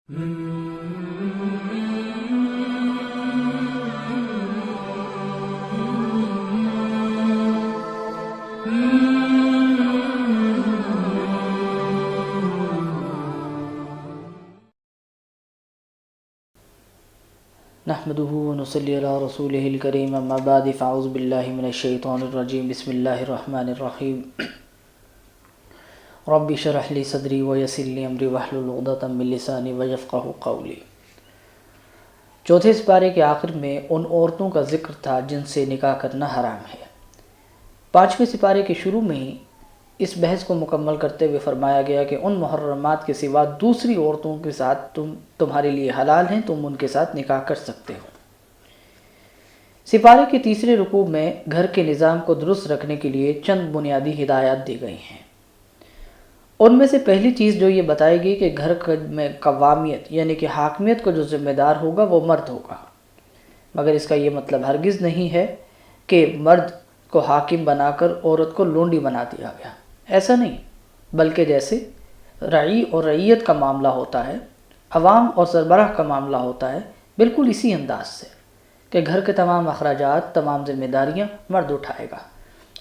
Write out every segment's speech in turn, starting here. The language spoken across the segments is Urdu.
نحمده ونصلي على رسوله الكريم اما بعد فاعوذ بالله من الشيطان الرجيم بسم الله الرحمن الرحيم رب اشرح لي صدري ويسر لي امري واحلل عقدة من لساني يفقهوا قولي۔ چوتھے سپارے کے آخر میں ان عورتوں کا ذکر تھا جن سے نکاح کرنا حرام ہے۔ پانچویں سپارے کے شروع میں ہی اس بحث کو مکمل کرتے ہوئے فرمایا گیا کہ ان محرمات کے سوا دوسری عورتوں کے ساتھ تمہارے لیے حلال ہیں، تم ان کے ساتھ نکاح کر سکتے ہو۔ سپارے کے تیسرے رکوع میں گھر کے نظام کو درست رکھنے کے لیے چند بنیادی ہدایات دی گئی ہیں۔ ان میں سے پہلی چیز جو یہ بتائی گئی کہ گھر میں قوامیت یعنی کہ حاکمیت کا جو ذمہ دار ہوگا وہ مرد ہوگا، مگر اس کا یہ مطلب ہرگز نہیں ہے کہ مرد کو حاکم بنا کر عورت کو لونڈی بنا دیا گیا، ایسا نہیں، بلکہ جیسے رعی اور رعیت کا معاملہ ہوتا ہے، عوام اور سربراہ کا معاملہ ہوتا ہے، بالکل اسی انداز سے کہ گھر کے تمام اخراجات، تمام ذمہ داریاں مرد اٹھائے گا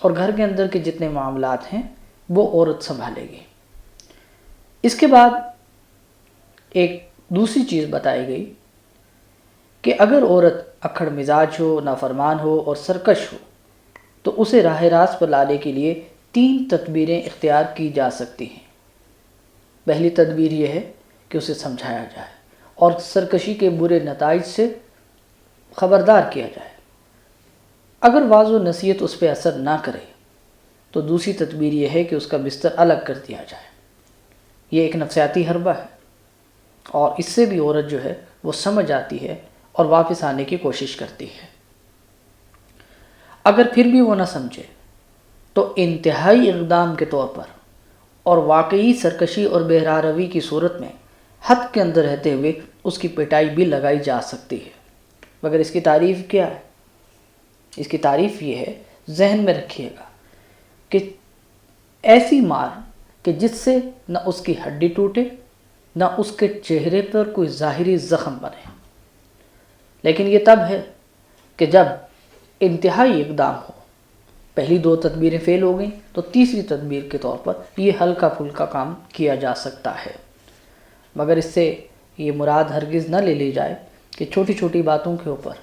اور گھر کے اندر کے جتنے معاملات ہیں وہ عورت سنبھالے گی۔ اس کے بعد ایک دوسری چیز بتائی گئی کہ اگر عورت اکھڑ مزاج ہو، نافرمان ہو اور سرکش ہو تو اسے راہ راست پر لانے کے لیے 3 تدبیریں اختیار کی جا سکتی ہیں۔ پہلی تدبیر یہ ہے کہ اسے سمجھایا جائے اور سرکشی کے برے نتائج سے خبردار کیا جائے۔ اگر واعظ و نصیحت اس پہ اثر نہ کرے تو دوسری تدبیر یہ ہے کہ اس کا بستر الگ کر دیا جائے۔ یہ ایک نفسیاتی حربہ ہے اور اس سے بھی عورت جو ہے وہ سمجھ آتی ہے اور واپس آنے کی کوشش کرتی ہے۔ اگر پھر بھی وہ نہ سمجھے تو انتہائی اقدام کے طور پر اور واقعی سرکشی اور بہرا روی کی صورت میں حد کے اندر رہتے ہوئے اس کی پٹائی بھی لگائی جا سکتی ہے۔ مگر اس کی تعریف کیا ہے؟ اس کی تعریف یہ ہے، ذہن میں رکھیے گا، کہ ایسی مار کہ جس سے نہ اس کی ہڈی ٹوٹے نہ اس کے چہرے پر کوئی ظاہری زخم بنے، لیکن یہ تب ہے کہ جب انتہائی اقدام ہو۔ پہلی 2 تدبیریں فیل ہو گئیں تو تیسری تدبیر کے طور پر یہ ہلکا پھلکا کام کیا جا سکتا ہے، مگر اس سے یہ مراد ہرگز نہ لے لی جائے کہ چھوٹی چھوٹی باتوں کے اوپر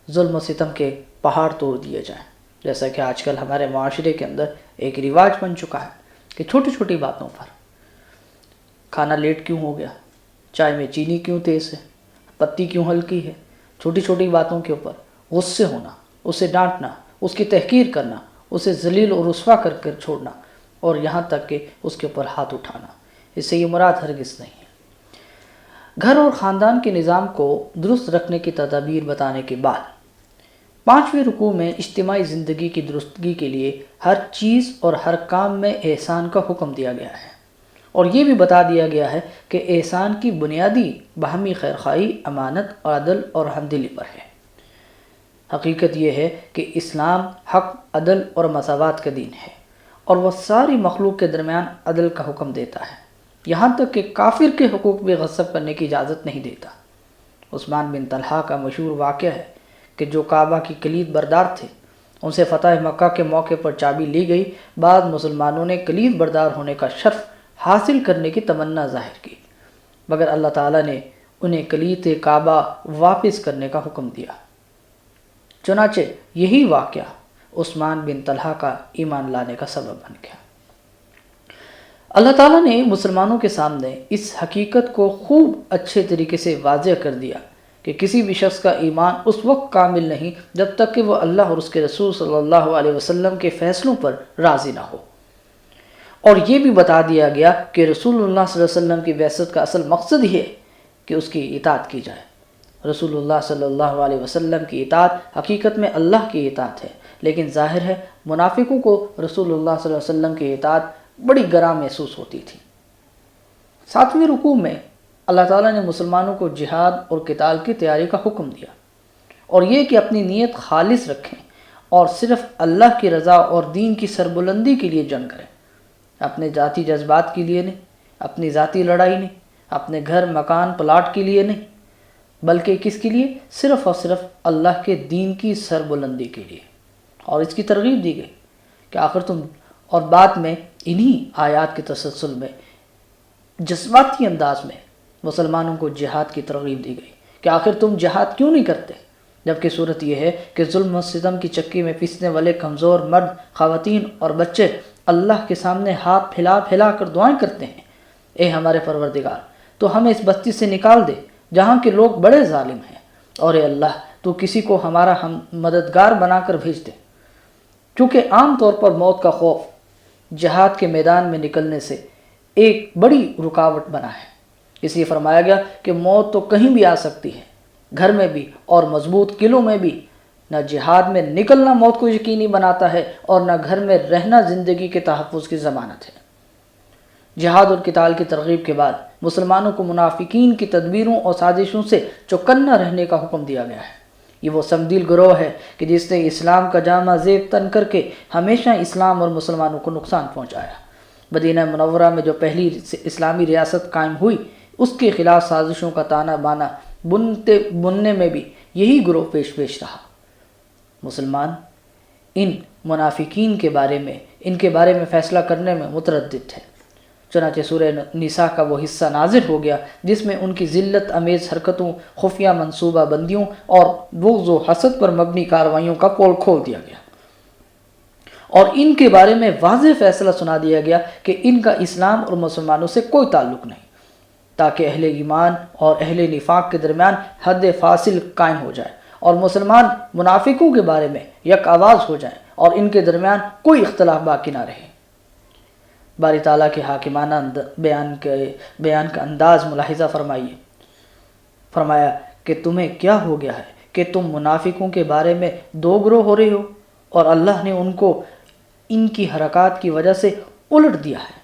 ظلم و ستم کے پہاڑ توڑ دیے جائیں، جیسا کہ آج کل ہمارے معاشرے کے اندر ایک رواج بن چکا ہے کہ چھوٹی چھوٹی باتوں پر کھانا لیٹ کیوں ہو گیا، چائے میں چینی کیوں تیز ہے، پتی کیوں ہلکی ہے، چھوٹی چھوٹی باتوں کے اوپر غصے ہونا، اسے ڈانٹنا، اس کی تحقیر کرنا، اسے ذلیل اور رسوا کر کر چھوڑنا اور یہاں تک کہ اس کے اوپر ہاتھ اٹھانا، اس سے یہ مراد ہرگز نہیں ہے۔ گھر اور خاندان کے نظام کو درست رکھنے کی تدابیر بتانے کے بعد 5ویں رکوع میں اجتماعی زندگی کی درستگی کے لیے ہر چیز اور ہر کام میں احسان کا حکم دیا گیا ہے، اور یہ بھی بتا دیا گیا ہے کہ احسان کی بنیادی باہمی خیرخواہی، امانت، عدل اور ہمدلی پر ہے۔ حقیقت یہ ہے کہ اسلام حق، عدل اور مساوات کا دین ہے، اور وہ ساری مخلوق کے درمیان عدل کا حکم دیتا ہے، یہاں تک کہ کافر کے حقوق بھی غصب کرنے کی اجازت نہیں دیتا۔ عثمان بن طلحہ کا مشہور واقعہ ہے کہ جو کعبہ کی کلید بردار تھے، ان سے فتح مکہ کے موقع پر چابی لی گئی۔ بعض مسلمانوں نے کلید بردار ہونے کا شرف حاصل کرنے کی تمنا ظاہر کی، مگر اللہ تعالیٰ نے انہیں کلید کعبہ واپس کرنے کا حکم دیا۔ چنانچہ یہی واقعہ عثمان بن طلحہ کا ایمان لانے کا سبب بن گیا۔ اللہ تعالیٰ نے مسلمانوں کے سامنے اس حقیقت کو خوب اچھے طریقے سے واضح کر دیا کہ کسی بھی شخص کا ایمان اس وقت کامل نہیں جب تک کہ وہ اللہ اور اس کے رسول صلی اللہ علیہ وسلم کے فیصلوں پر راضی نہ ہو، اور یہ بھی بتا دیا گیا کہ رسول اللہ صلی اللہ علیہ وسلم کی بعثت کا اصل مقصد یہ ہے کہ اس کی اطاعت کی جائے۔ رسول اللہ صلی اللہ علیہ وسلم کی اطاعت حقیقت میں اللہ کی اطاعت ہے، لیکن ظاہر ہے منافقوں کو رسول اللہ صلی اللہ علیہ وسلم کی اطاعت بڑی گراں محسوس ہوتی تھی۔ 7ویں رکوع میں اللہ تعالیٰ نے مسلمانوں کو جہاد اور قتال کی تیاری کا حکم دیا، اور یہ کہ اپنی نیت خالص رکھیں اور صرف اللہ کی رضا اور دین کی سربلندی کے لیے جنگ کریں، اپنے ذاتی جذبات کے لیے نہیں، اپنی ذاتی لڑائی نہیں، اپنے گھر مکان پلاٹ کے لیے نہیں، بلکہ کس کے لیے؟ صرف اور صرف اللہ کے دین کی سربلندی کے لیے۔ اور اس کی ترغیب دی گئی کہ آخر تم، اور بعد میں انہی آیات کے تسلسل میں جذباتی انداز میں مسلمانوں کو جہاد کی ترغیب دی گئی کہ آخر تم جہاد کیوں نہیں کرتے، جبکہ صورت یہ ہے کہ ظلم و ستم کی چکی میں پیسنے والے کمزور مرد، خواتین اور بچے اللہ کے سامنے ہاتھ پھیلا پھیلا کر دعائیں کرتے ہیں، اے ہمارے پروردگار تو ہمیں اس بستی سے نکال دے جہاں کے لوگ بڑے ظالم ہیں، اور اے اللہ تو کسی کو ہمارا مددگار بنا کر بھیج دے۔ چونکہ عام طور پر موت کا خوف جہاد کے میدان میں نکلنے سے ایک بڑی رکاوٹ بنا ہے، اس لیے فرمایا گیا کہ موت تو کہیں بھی آ سکتی ہے، گھر میں بھی اور مضبوط قلعوں میں بھی۔ نہ جہاد میں نکلنا موت کو یقینی بناتا ہے اور نہ گھر میں رہنا زندگی کے تحفظ کی ضمانت ہے۔ جہاد اور قتال کی ترغیب کے بعد مسلمانوں کو منافقین کی تدبیروں اور سازشوں سے چوکنا رہنے کا حکم دیا گیا ہے۔ یہ وہ سمدیل گروہ ہے کہ جس نے اسلام کا جامع زیب تن کر کے ہمیشہ اسلام اور مسلمانوں کو نقصان پہنچایا۔ مدینہ منورہ میں جو پہلی اسلامی ریاست قائم ہوئی، اس کے خلاف سازشوں کا تانا بانا بننے میں بھی یہی گروہ پیش رہا۔ مسلمان ان منافقین کے بارے میں فیصلہ کرنے میں متردد ہے، چنانچہ سورہ نساء کا وہ حصہ نازل ہو گیا جس میں ان کی ذلت امیز حرکتوں، خفیہ منصوبہ بندیوں اور بغض و حسد پر مبنی کارروائیوں کا پول کھول دیا گیا، اور ان کے بارے میں واضح فیصلہ سنا دیا گیا کہ ان کا اسلام اور مسلمانوں سے کوئی تعلق نہیں، تاکہ اہل ایمان اور اہل نفاق کے درمیان حد فاصل قائم ہو جائے اور مسلمان منافقوں کے بارے میں یک آواز ہو جائیں اور ان کے درمیان کوئی اختلاف باقی نہ رہے۔ باری تعالیٰ کے حاکمانہ بیان کا انداز ملاحظہ فرمائیے۔ فرمایا کہ تمہیں کیا ہو گیا ہے کہ تم منافقوں کے بارے میں دو گروہ ہو رہے ہو، اور اللہ نے ان کو ان کی حرکات کی وجہ سے الٹ دیا ہے۔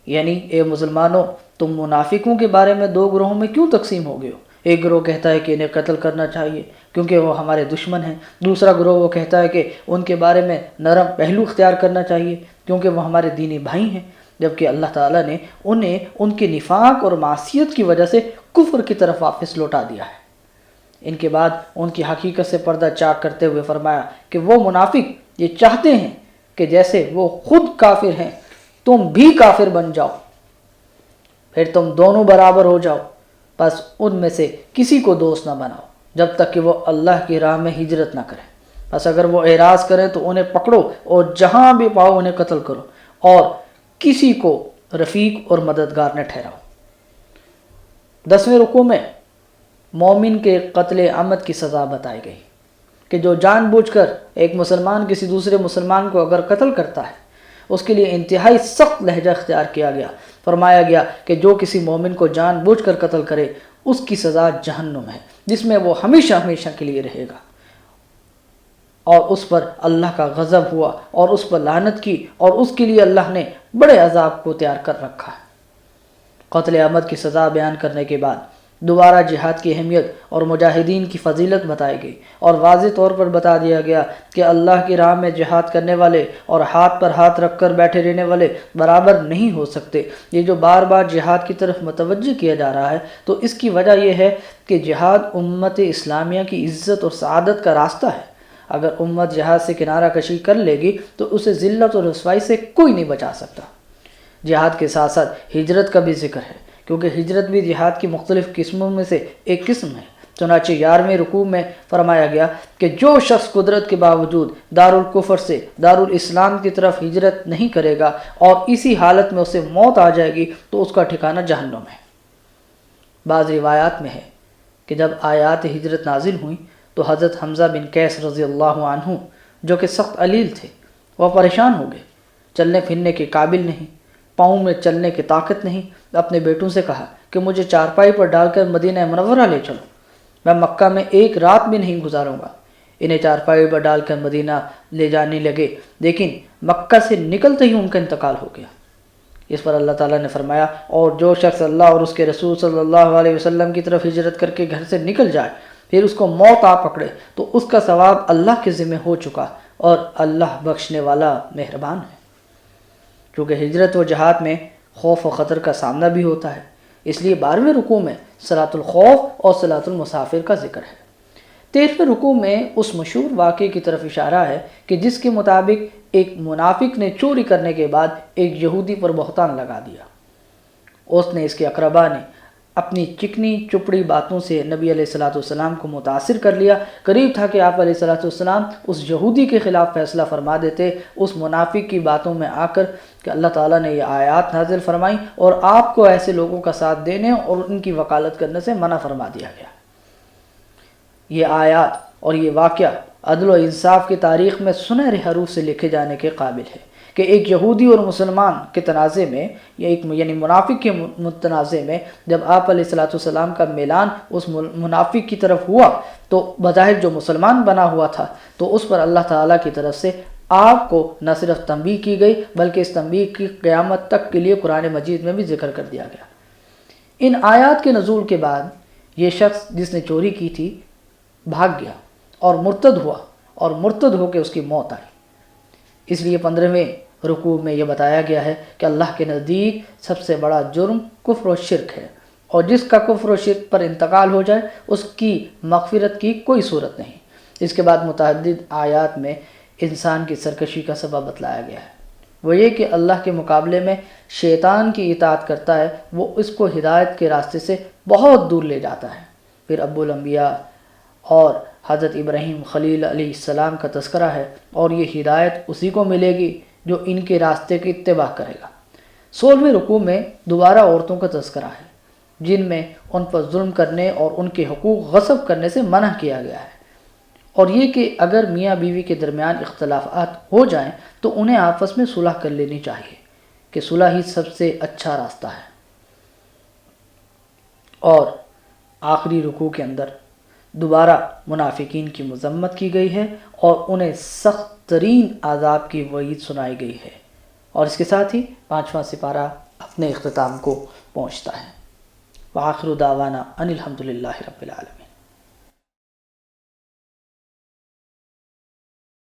یعنی اے مسلمانوں، تم منافقوں کے بارے میں دو گروہوں میں کیوں تقسیم ہو گئے ہو؟ ایک گروہ کہتا ہے کہ انہیں قتل کرنا چاہیے کیونکہ وہ ہمارے دشمن ہیں، دوسرا گروہ وہ کہتا ہے کہ ان کے بارے میں نرم پہلو اختیار کرنا چاہیے کیونکہ وہ ہمارے دینی بھائی ہیں، جبکہ اللہ تعالیٰ نے انہیں ان کے نفاق اور معصیت کی وجہ سے کفر کی طرف واپس لوٹا دیا ہے۔ ان کے بعد ان کی حقیقت سے پردہ چاک کرتے ہوئے فرمایا کہ وہ منافق یہ چاہتے ہیں کہ جیسے وہ خود کافر ہیں تم بھی کافر بن جاؤ، پھر تم دونوں برابر ہو جاؤ، بس ان میں سے کسی کو دوست نہ بناؤ جب تک کہ وہ اللہ کی راہ میں ہجرت نہ کریں، بس اگر وہ اعراض کریں تو انہیں پکڑو اور جہاں بھی پاؤ انہیں قتل کرو، اور کسی کو رفیق اور مددگار نہ ٹھہراؤ۔ 10ویں رکوع میں مومن کے قتل عمد کی سزا بتائی گئی کہ جو جان بوجھ کر ایک مسلمان کسی دوسرے مسلمان کو اگر قتل کرتا ہے اس کے لیے انتہائی سخت لہجہ اختیار کیا گیا۔ فرمایا گیا کہ جو کسی مومن کو جان بوجھ کر قتل کرے اس کی سزا جہنم ہے، جس میں وہ ہمیشہ ہمیشہ کے لیے رہے گا، اور اس پر اللہ کا غضب ہوا اور اس پر لعنت کی، اور اس کے لیے اللہ نے بڑے عذاب کو تیار کر رکھا ہے۔ قتل عمد کی سزا بیان کرنے کے بعد دوبارہ جہاد کی اہمیت اور مجاہدین کی فضیلت بتائی گئی، اور واضح طور پر بتا دیا گیا کہ اللہ کی راہ میں جہاد کرنے والے اور ہاتھ پر ہاتھ رکھ کر بیٹھے رہنے والے برابر نہیں ہو سکتے۔ یہ جو بار بار جہاد کی طرف متوجہ کیا جا رہا ہے تو اس کی وجہ یہ ہے کہ جہاد امت اسلامیہ کی عزت اور سعادت کا راستہ ہے۔ اگر امت جہاد سے کنارہ کشی کر لے گی تو اسے ذلت اور رسوائی سے کوئی نہیں بچا سکتا۔ جہاد کے ساتھ ساتھ ہجرت کا بھی ذکر ہے، کیونکہ ہجرت بھی جہاد کی مختلف قسموں میں سے ایک قسم ہے۔ چنانچہ 11ویں رکوع میں فرمایا گیا کہ جو شخص قدرت کے باوجود دارالکفر سے دارالاسلام کی طرف ہجرت نہیں کرے گا اور اسی حالت میں اسے موت آ جائے گی تو اس کا ٹھکانہ جہنم ہے۔ بعض روایات میں ہے کہ جب آیات ہجرت نازل ہوئیں تو حضرت حمزہ بن قیس رضی اللہ عنہ جو کہ سخت علیل تھے وہ پریشان ہو گئے، چلنے پھرنے کے قابل نہیں، پاؤں میں چلنے کی طاقت نہیں۔ اپنے بیٹوں سے کہا کہ مجھے چارپائی پر ڈال کر مدینہ منورہ لے چلو، میں مکہ میں ایک رات بھی نہیں گزاروں گا۔ انہیں چارپائی پر ڈال کر مدینہ لے جانے لگے، لیکن مکہ سے نکلتے ہی ان کا انتقال ہو گیا۔ اس پر اللہ تعالیٰ نے فرمایا، اور جو شخص اللہ اور اس کے رسول صلی اللہ علیہ وسلم کی طرف ہجرت کر کے گھر سے نکل جائے پھر اس کو موت آ پکڑے تو اس کا ثواب اللہ کے ذمہ ہو چکا، اور اللہ بخشنے والا مہربان ہے۔ کیونکہ ہجرت و جہاد میں خوف و خطر کا سامنا بھی ہوتا ہے، اس لیے 12ویں رکوع میں صلاۃ الخوف اور صلاۃ المسافر کا ذکر ہے۔ 13ویں رکوع میں اس مشہور واقعے کی طرف اشارہ ہے کہ جس کے مطابق ایک منافق نے چوری کرنے کے بعد ایک یہودی پر بہتان لگا دیا۔ اس نے اس کے اقربا نے اپنی چکنی چپڑی باتوں سے نبی علیہ الصلوۃ والسلام کو متاثر کر لیا۔ قریب تھا کہ آپ علیہ الصلوۃ والسلام اس یہودی کے خلاف فیصلہ فرما دیتے اس منافق کی باتوں میں آ کر کہ اللہ تعالیٰ نے یہ آیات نازل فرمائیں اور آپ کو ایسے لوگوں کا ساتھ دینے اور ان کی وکالت کرنے سے منع فرما دیا گیا۔ یہ آیات اور یہ واقعہ عدل و انصاف کی تاریخ میں سنہرے حروف سے لکھے جانے کے قابل ہے کہ ایک یہودی اور مسلمان کے تنازع میں یا یعنی منافق کے متنازع میں جب آپ علیہ الصلوۃ والسلام کا میلان اس منافق کی طرف ہوا تو بظاہر جو مسلمان بنا ہوا تھا تو اس پر اللہ تعالیٰ کی طرف سے آپ کو نہ صرف تنبیہ کی گئی بلکہ اس تنبیہ کی قیامت تک کے لیے قرآن مجید میں بھی ذکر کر دیا گیا۔ ان آیات کے نزول کے بعد یہ شخص جس نے چوری کی تھی بھاگ گیا اور مرتد ہوا اور مرتد ہو کے اس کی موت آئی۔ اس لیے 15ویں رکوع میں یہ بتایا گیا ہے کہ اللہ کے نزدیک سب سے بڑا جرم کفر و شرک ہے، اور جس کا کفر و شرک پر انتقال ہو جائے اس کی مغفرت کی کوئی صورت نہیں۔ اس کے بعد متعدد آیات میں انسان کی سرکشی کا سبب بتلایا گیا ہے، وہ یہ کہ اللہ کے مقابلے میں شیطان کی اطاعت کرتا ہے، وہ اس کو ہدایت کے راستے سے بہت دور لے جاتا ہے۔ پھر ابو الانبیاء اور حضرت ابراہیم خلیل علیہ السلام کا تذکرہ ہے، اور یہ ہدایت اسی کو ملے گی جو ان کے راستے کی اتباع کرے گا۔ 16ویں رکوع میں دوبارہ عورتوں کا تذکرہ ہے جن میں ان پر ظلم کرنے اور ان کے حقوق غصب کرنے سے منع کیا گیا ہے، اور یہ کہ اگر میاں بیوی کے درمیان اختلافات ہو جائیں تو انہیں آپس میں صلح کر لینی چاہیے کہ صلح ہی سب سے اچھا راستہ ہے۔ اور آخری رکوع کے اندر دوبارہ منافقین کی مذمت کی گئی ہے اور انہیں سخت ترین عذاب کی وعید سنائی گئی ہے، اور اس کے ساتھ ہی 5واں سپارہ اپنے اختتام کو پہنچتا ہے۔ وآخر دعوانا ان الحمد للہ رب العالمین۔